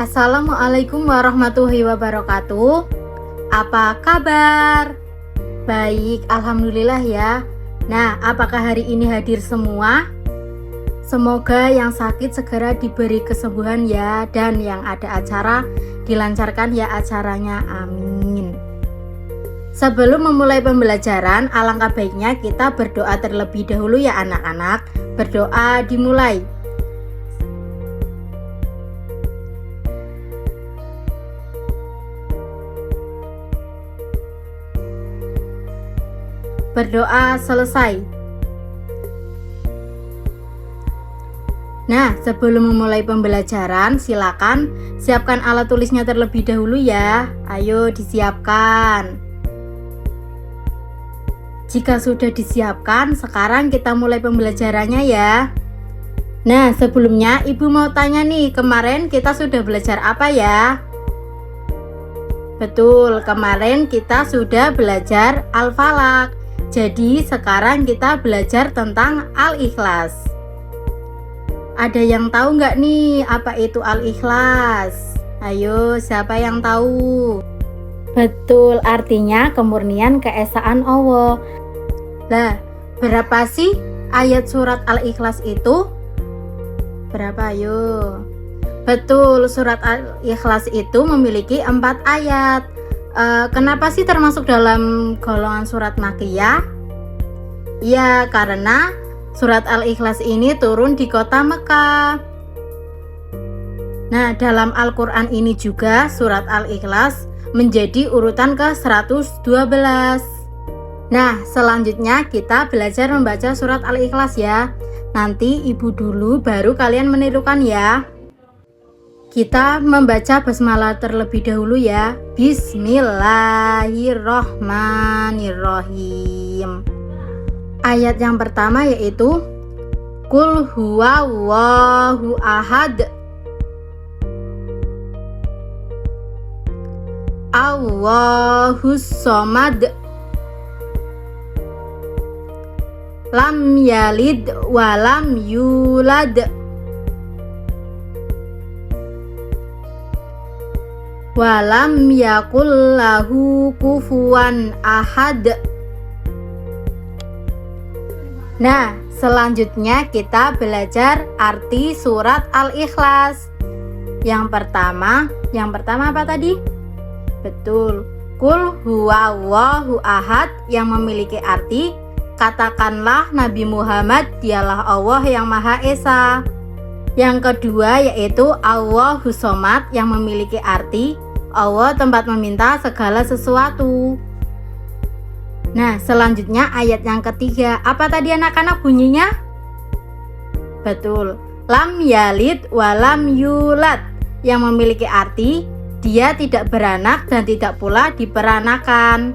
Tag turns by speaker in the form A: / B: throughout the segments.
A: Assalamualaikum warahmatullahi wabarakatuh. Apa kabar? Baik, alhamdulillah ya. Nah, apakah hari ini hadir semua? Semoga yang sakit segera diberi kesembuhan ya, dan yang ada acara dilancarkan ya acaranya, amin. Sebelum memulai pembelajaran, alangkah baiknya kita berdoa terlebih dahulu ya anak-anak. Berdoa dimulai. Berdoa selesai. Nah, sebelum memulai pembelajaran, silakan siapkan alat tulisnya terlebih dahulu ya. Ayo disiapkan. Jika sudah disiapkan, sekarang kita mulai pembelajarannya ya. Nah, sebelumnya Ibu mau tanya nih, kemarin kita sudah belajar apa ya? Betul, kemarin kita sudah belajar Al-Falaq. Jadi sekarang kita belajar tentang Al-Ikhlas. Ada yang tahu nggak nih apa itu Al-Ikhlas? Ayo, siapa yang tahu? Betul, artinya kemurnian keesaan Allah. Lah, berapa sih ayat surat Al-Ikhlas itu? Berapa ayo? Betul, surat Al-Ikhlas itu memiliki 4 ayat. Kenapa sih termasuk dalam golongan surat Makkiyah? Ya, karena surat Al-Ikhlas ini turun di kota Mekah. Nah, dalam Al-Quran ini juga surat Al-Ikhlas menjadi urutan ke-112. Nah, selanjutnya kita belajar membaca surat Al-Ikhlas ya. Nanti Ibu dulu baru kalian menirukan ya. Kita membaca basmalah terlebih dahulu ya. Bismillahirrohmanirrohim. Ayat yang pertama yaitu Qul huwallahu ahad, Allahus somad, lam yalid walam yulad, walam yakul lahu kufuwan ahad. Nah, selanjutnya kita belajar arti surat Al-Ikhlas. Yang pertama apa tadi? Betul, Qul huwallahu ahad yang memiliki arti katakanlah Nabi Muhammad dialah Allah yang Maha Esa. Yang kedua yaitu Allahus somad yang memiliki arti Allah tempat meminta segala sesuatu. Nah, selanjutnya ayat yang ketiga. Apa tadi anak-anak bunyinya? Betul, lam yalid walam yulad yang memiliki arti dia tidak beranak dan tidak pula diperanakan.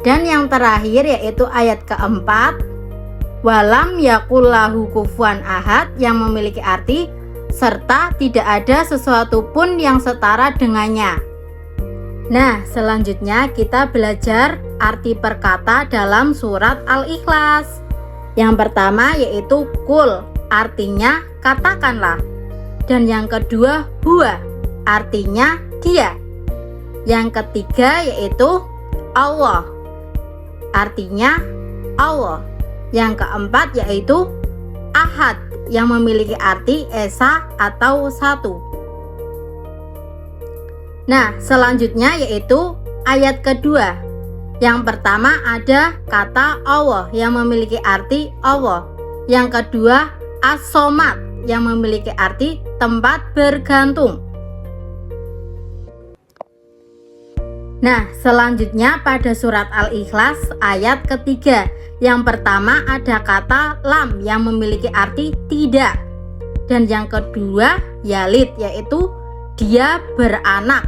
A: Dan yang terakhir yaitu ayat keempat, walam yakul lahu kufuwan ahad yang memiliki arti serta tidak ada sesuatu pun yang setara dengannya. Nah, selanjutnya kita belajar arti perkata dalam surat Al-Ikhlas. Yang pertama yaitu Qul, artinya katakanlah. Dan yang kedua huwa, artinya dia. Yang ketiga yaitu Allah, artinya Allah. Yang keempat yaitu ahad yang memiliki arti esa atau satu. Nah, selanjutnya yaitu ayat kedua. Yang pertama ada kata Allah yang memiliki arti Allah. Yang kedua as-somad yang memiliki arti tempat bergantung. Nah, selanjutnya pada surat Al-Ikhlas ayat ketiga. Yang pertama ada kata lam yang memiliki arti tidak. Dan yang kedua yalid, yaitu dia beranak.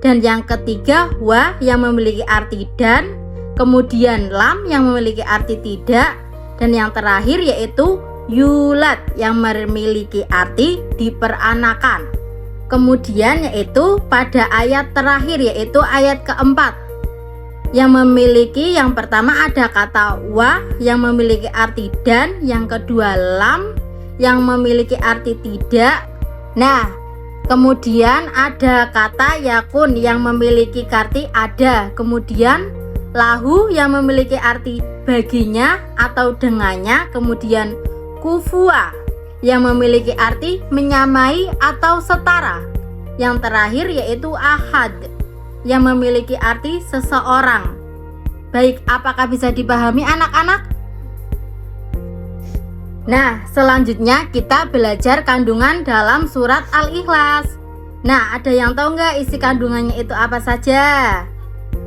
A: dan yang ketiga wa yang memiliki arti dan, kemudian lam yang memiliki arti tidak, dan yang terakhir yaitu yulad yang memiliki arti diperanakan. Kemudian yaitu pada ayat terakhir yaitu ayat keempat yang memiliki, yang pertama ada kata wa yang memiliki arti dan, yang kedua lam yang memiliki arti tidak. Nah, kemudian ada kata yakun yang memiliki arti ada, kemudian lahu yang memiliki arti baginya atau dengannya, kemudian kufua yang memiliki arti menyamai atau setara. Yang terakhir yaitu ahad yang memiliki arti seseorang. Baik, apakah bisa dipahami anak-anak? Nah, selanjutnya kita belajar kandungan dalam surat Al-Ikhlas. Nah, ada yang tahu nggak isi kandungannya itu apa saja?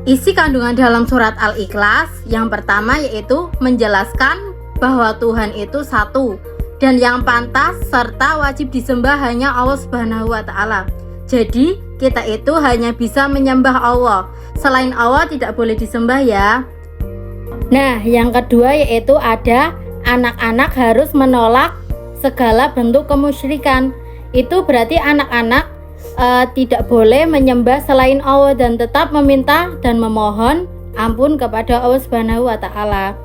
A: Isi kandungan dalam surat Al-Ikhlas yang pertama yaitu menjelaskan bahwa Tuhan itu satu dan yang pantas serta wajib disembah hanya Allah Subhanahu wa Ta'ala. Jadi kita itu hanya bisa menyembah Allah, selain Allah tidak boleh disembah ya. Nah, yang kedua yaitu ada anak-anak harus menolak segala bentuk kemusyrikan. Itu berarti anak-anak tidak boleh menyembah selain Allah dan tetap meminta dan memohon ampun kepada Allah Subhanahu wa Ta'ala.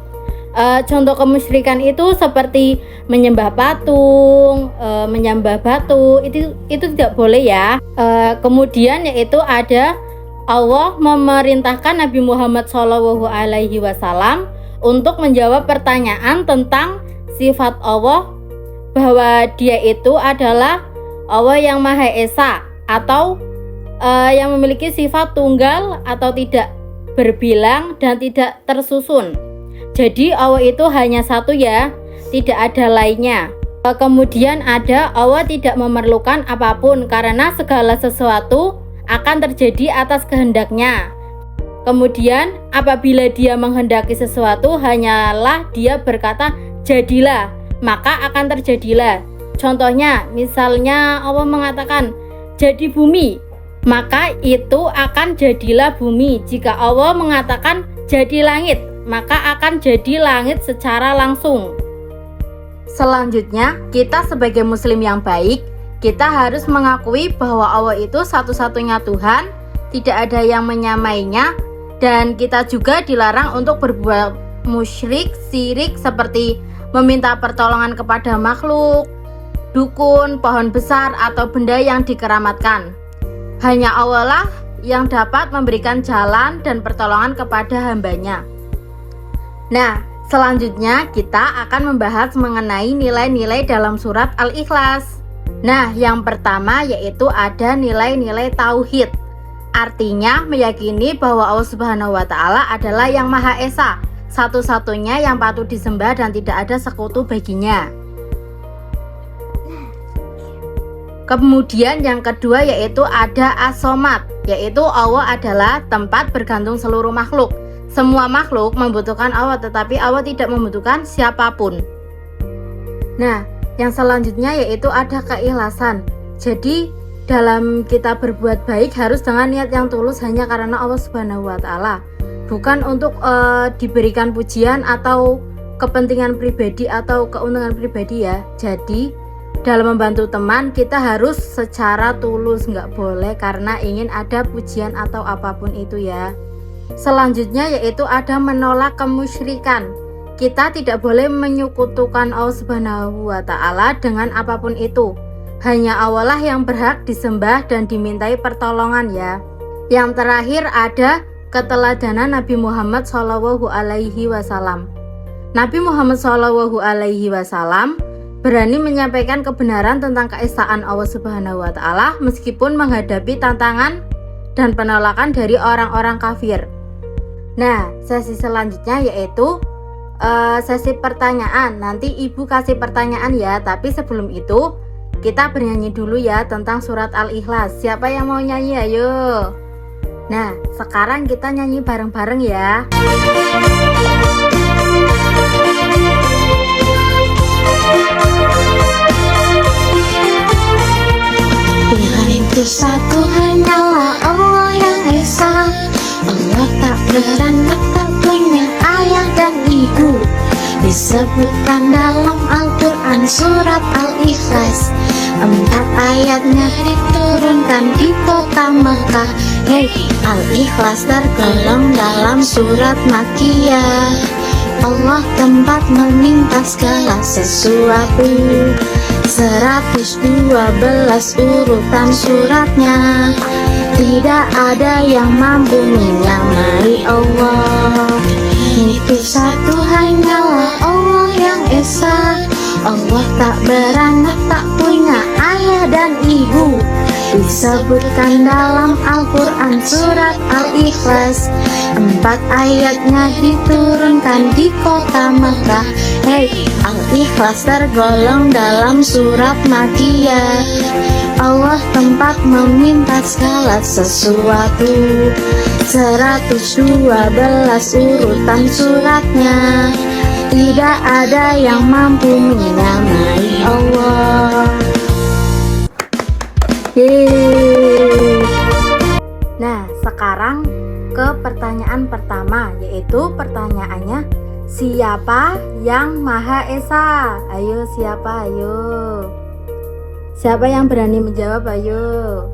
A: Contoh kemusyrikan itu seperti menyembah patung, menyembah batu, itu tidak boleh ya. Kemudian yaitu ada Allah memerintahkan Nabi Muhammad SAW untuk menjawab pertanyaan tentang sifat Allah, bahwa dia itu adalah Allah yang Maha Esa atau yang memiliki sifat tunggal atau tidak berbilang dan tidak tersusun. Jadi Allah itu hanya satu ya, tidak ada lainnya. Kemudian ada Allah tidak memerlukan apapun karena segala sesuatu akan terjadi atas kehendaknya. Kemudian apabila dia menghendaki sesuatu hanyalah dia berkata jadilah, maka akan terjadilah. Contohnya misalnya Allah mengatakan jadi bumi, maka itu akan jadilah bumi. Jika Allah mengatakan jadi langit, maka akan jadi langit secara langsung. Selanjutnya, kita sebagai muslim yang baik, kita harus mengakui bahwa Allah itu satu-satunya Tuhan, tidak ada yang menyamainya, dan kita juga dilarang untuk berbuat musyrik, syirik seperti meminta pertolongan kepada makhluk, dukun, pohon besar, atau benda yang dikeramatkan. Hanya Allah lah yang dapat memberikan jalan dan pertolongan kepada hambanya. Nah, selanjutnya kita akan membahas mengenai nilai-nilai dalam surat Al-Ikhlas. Nah, yang pertama yaitu ada nilai-nilai tauhid. Artinya meyakini bahwa Allah Subhanahu wa Ta'ala adalah yang Maha Esa, satu-satunya yang patut disembah dan tidak ada sekutu baginya. Kemudian yang kedua yaitu ada as-somad, yaitu Allah adalah tempat bergantung seluruh makhluk. Semua makhluk membutuhkan Allah, tetapi Allah tidak membutuhkan siapapun. Nah, yang selanjutnya yaitu ada keikhlasan. Jadi dalam kita berbuat baik harus dengan niat yang tulus hanya karena Allah Subhanahu wa Ta'ala, bukan untuk diberikan pujian atau kepentingan pribadi atau keuntungan pribadi ya. Jadi dalam membantu teman kita harus secara tulus, nggak boleh karena ingin ada pujian atau apapun itu ya. Selanjutnya yaitu ada menolak kemusyrikan. Kita tidak boleh menyekutukan Allah Subhanahu wa Ta'ala dengan apapun itu. Hanya Allah lah yang berhak disembah dan dimintai pertolongan ya. Yang terakhir ada keteladanan Nabi Muhammad SAW. Nabi Muhammad SAW berani menyampaikan kebenaran tentang keesaan Allah Subhanahu wa Ta'ala meskipun menghadapi tantangan dan penolakan dari orang-orang kafir. Nah, sesi selanjutnya yaitu sesi pertanyaan. Nanti ibu kasih pertanyaan ya, tapi sebelum itu kita bernyanyi dulu ya tentang surat Al-Ikhlas. Siapa yang mau nyanyi? Ayo. Nah, sekarang kita nyanyi bareng-bareng ya.
B: Tuhan itu satu, hanyalah Allah yang beranak, tak punya ayah dan ibu. Disebutkan dalam Al-Quran surat Al-Ikhlas. 4 ayatnya diturunkan di kota Mekah. Hey, Al-Ikhlas tergolong dalam surat Makkiyah. Allah tempat meminta segala sesuatu. 112 urutan suratnya. Tidak ada yang mampu menyamai Allah. Itu satu hanyalah Allah yang esa. Allah tak beranak, tak punya ayah dan ibu. Disebutkan dalam Al-Quran surat Al-Ikhlas. 4 ayatnya diturunkan di kota Mekah. Hey, Al-Ikhlas tergolong dalam surat Makkiyah. Allah tempat meminta segala sesuatu. 112 urutan suratnya. Tidak ada yang mampu menyamai Allah.
A: Yeay. Nah, sekarang ke pertanyaan pertama, yaitu pertanyaannya, siapa yang Maha Esa? Ayo, siapa? Ayo. Siapa yang berani menjawab? Ayo.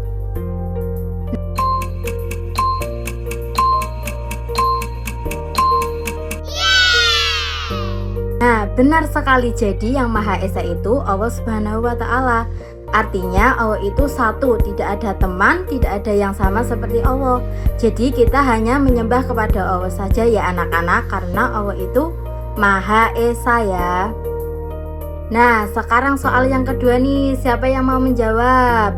A: Nah, benar sekali. Jadi yang Maha Esa itu Allah Subhanahu wa Ta'ala. Artinya Allah itu satu, tidak ada teman, tidak ada yang sama seperti Allah. Jadi kita hanya menyembah kepada Allah saja ya anak-anak, karena Allah itu Maha Esa ya. Nah, sekarang soal yang kedua nih, siapa yang mau menjawab?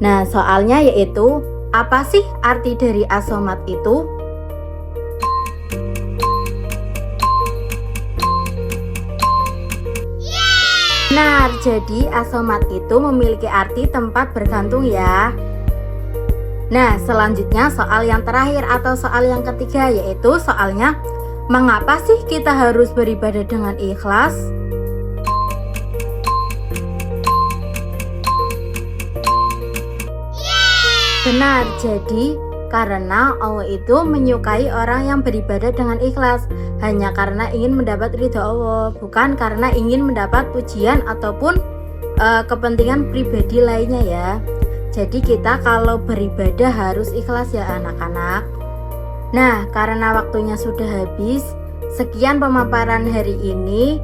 A: Nah, soalnya yaitu, apa sih arti dari As-Somad itu? Benar, jadi As-Somad itu memiliki arti tempat bergantung ya. Nah, selanjutnya soal yang terakhir atau soal yang ketiga, yaitu soalnya, mengapa sih kita harus beribadah dengan ikhlas? Benar, jadi karena Allah itu menyukai orang yang beribadah dengan ikhlas hanya karena ingin mendapat ridha Allah, bukan karena ingin mendapat pujian ataupun kepentingan pribadi lainnya ya. Jadi kita kalau beribadah harus ikhlas ya anak-anak. Nah, karena waktunya sudah habis, sekian pemaparan hari ini.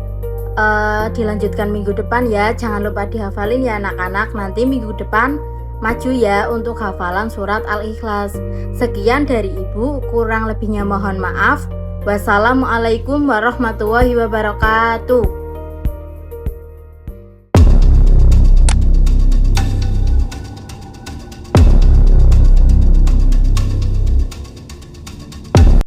A: Dilanjutkan minggu depan ya. Jangan lupa dihafalin ya anak-anak. Nanti minggu depan maju ya untuk hafalan surat Al-Ikhlas. Sekian dari Ibu, kurang lebihnya mohon maaf. Wassalamualaikum warahmatullahi wabarakatuh.